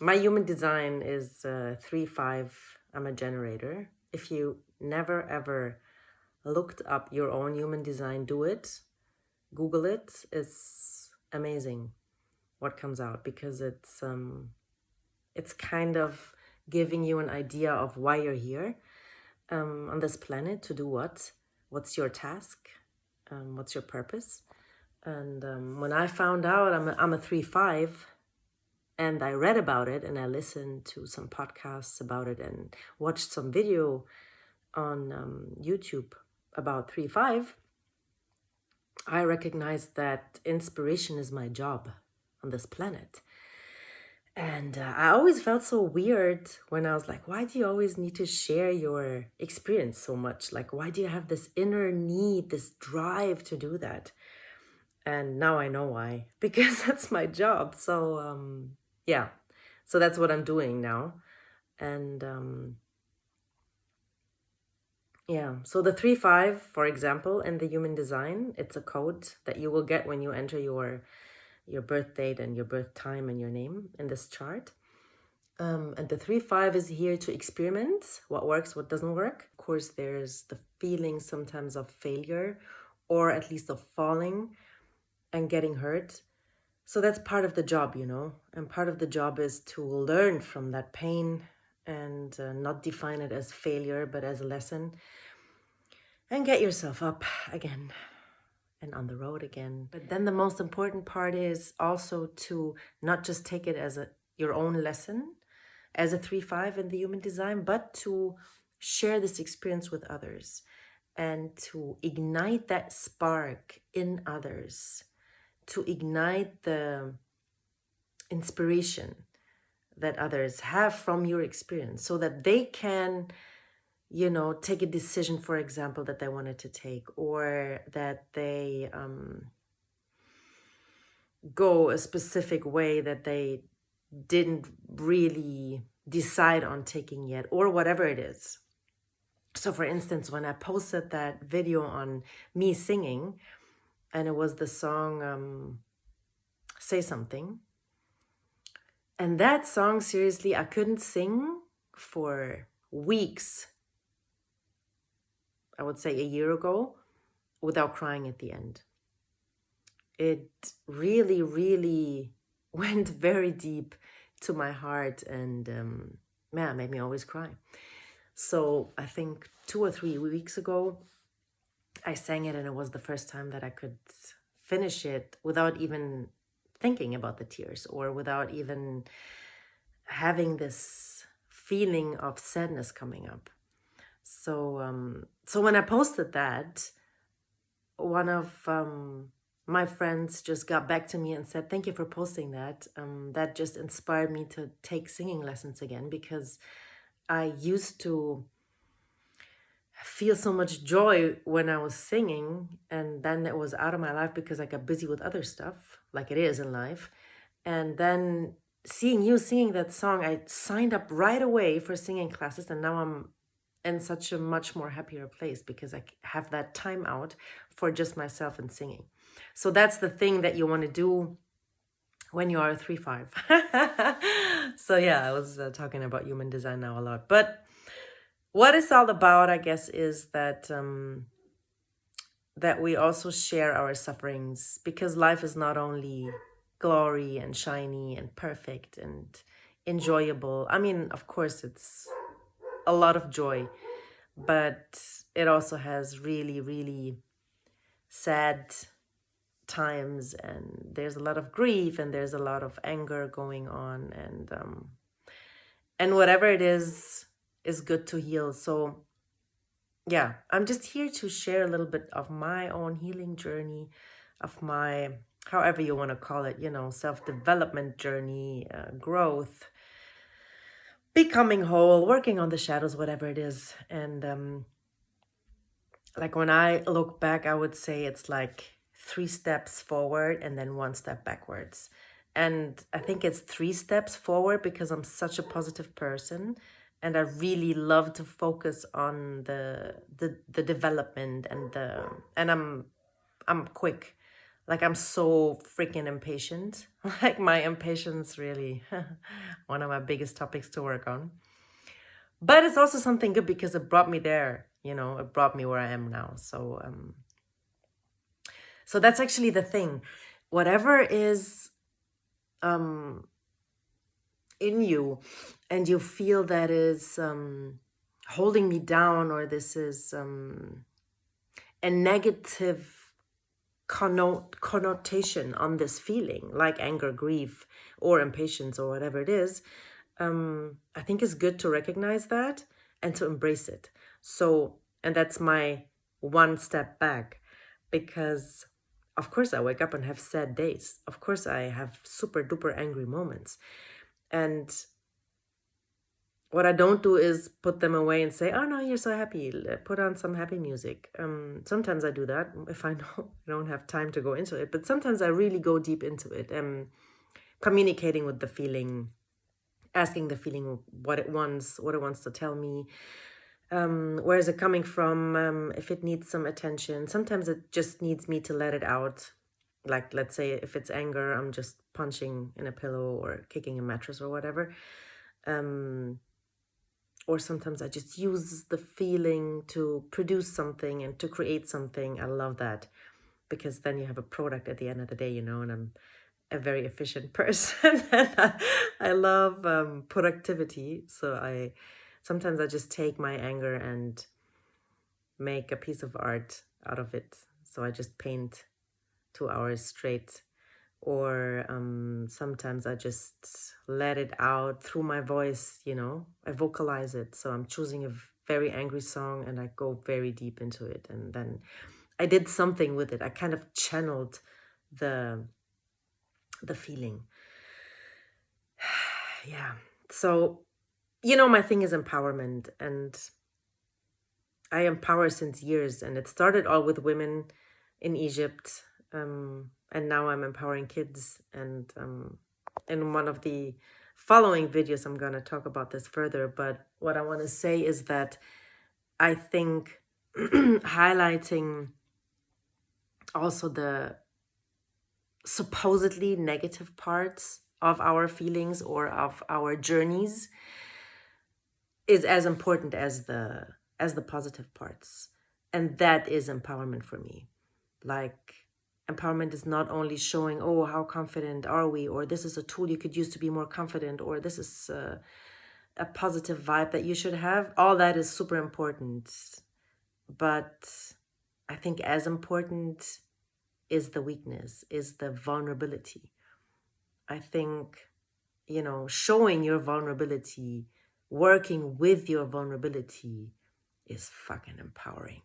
My human design is 3-5. I'm a generator. If you never ever looked up your own human design, do it. Google it. It's amazing what comes out, because it's kind of giving you an idea of why you're here on this planet, to do what. What's your task? What's your purpose? And when I found out I'm a 3-5, and I read about it, and I listened to some podcasts about it, and watched some video on YouTube about 3-5, I recognized that inspiration is my job on this planet. And I always felt so weird when I was like, why do you always need to share your experience so much? Like, why do you have this inner need, this drive to do that? And now I know why, because that's my job. So, yeah, so that's what I'm doing now. And yeah, so the 3-5, for example, in the human design, it's a code that you will get when you enter your birth date and your birth time and your name in this chart. And the 3-5 is here to experiment what works, what doesn't work. Of course, there's the feeling sometimes of failure, or at least of falling and getting hurt. So that's part of the job, and part of the job is to learn from that pain and not define it as failure, but as a lesson, and get yourself up again and on the road again. But then the most important part is also to not just take it as your own lesson as a 3-5 in the human design, but to share this experience with others and to ignite that spark in others, to ignite the inspiration that others have from your experience, so that they can take a decision, for example, that they wanted to take, or that they go a specific way that they didn't really decide on taking yet, or whatever it is. So for instance, when I posted that video on me singing, and it was the song Say Something, and that song, seriously, I couldn't sing for weeks, I would say a year ago, without crying at the end. It really, really went very deep to my heart, and it made me always cry. So I think 2 or 3 weeks ago, I sang it, and it was the first time that I could finish it without even thinking about the tears, or without even having this feeling of sadness coming up. So when I posted that, one of my friends just got back to me and said, thank you for posting that. That just inspired me to take singing lessons again, because I used to feel so much joy when I was singing, and then it was out of my life because I got busy with other stuff, like it is in life. And then seeing you singing that song, I signed up right away for singing classes, and now I'm in such a much more happier place because I have that time out for just myself and singing. So that's the thing that you want to do when you are a 3-5. So yeah, I was talking about human design now a lot, but what it's all about, I guess, is that that we also share our sufferings, because life is not only glory and shiny and perfect and enjoyable. I mean, of course, it's a lot of joy, but it also has really, really sad times, and there's a lot of grief, and there's a lot of anger going on, and whatever it is good to heal. So yeah, I'm just here to share a little bit of my own healing journey, of my, however you want to call it, self-development journey, growth, becoming whole, working on the shadows, whatever it is. And like when I look back, I would say it's like 3 steps forward and then 1 step backwards. And I think it's 3 steps forward because I'm such a positive person, and I really love to focus on the development and I'm quick. Like I'm so freaking impatient. Like my impatience really one of my biggest topics to work on. But it's also something good because it brought me there, it brought me where I am now. So that's actually the thing. Whatever is um in you and you feel that is holding me down, or this is a negative connotation on this feeling, like anger, grief, or impatience, or whatever it is, I think it's good to recognize that and to embrace it. So, and that's my one step back, because of course I wake up and have sad days. Of course I have super duper angry moments. And what I don't do is put them away and say, "Oh no, you're so happy. Put on some happy music." Sometimes I do that if I know I don't have time to go into it. But sometimes I really go deep into it, communicating with the feeling, asking the feeling what it wants to tell me. Where is it coming from? If it needs some attention, sometimes it just needs me to let it out. Like, let's say if it's anger, I'm just punching in a pillow or kicking a mattress or whatever. Or sometimes I just use the feeling to produce something and to create something. I love that, because then you have a product at the end of the day, and I'm a very efficient person. And I love productivity. So sometimes I just take my anger and make a piece of art out of it. So I just paint 2 hours straight, or sometimes I just let it out through my voice, I vocalize it. So I'm choosing a very angry song and I go very deep into it, and then I did something with it. I kind of channeled the feeling. Yeah. So, my thing is empowerment, and I empower since years, and it started all with women in Egypt. And now I'm empowering kids. And in one of the following videos, I'm going to talk about this further. But what I want to say is that I think highlighting also the supposedly negative parts of our feelings or of our journeys is as important as the positive parts. And that is empowerment for me. Like, empowerment is not only showing, oh, how confident are we, or this is a tool you could use to be more confident, or this is a positive vibe that you should have. All that is super important. But I think as important is the weakness, is the vulnerability. I think, showing your vulnerability, working with your vulnerability is fucking empowering.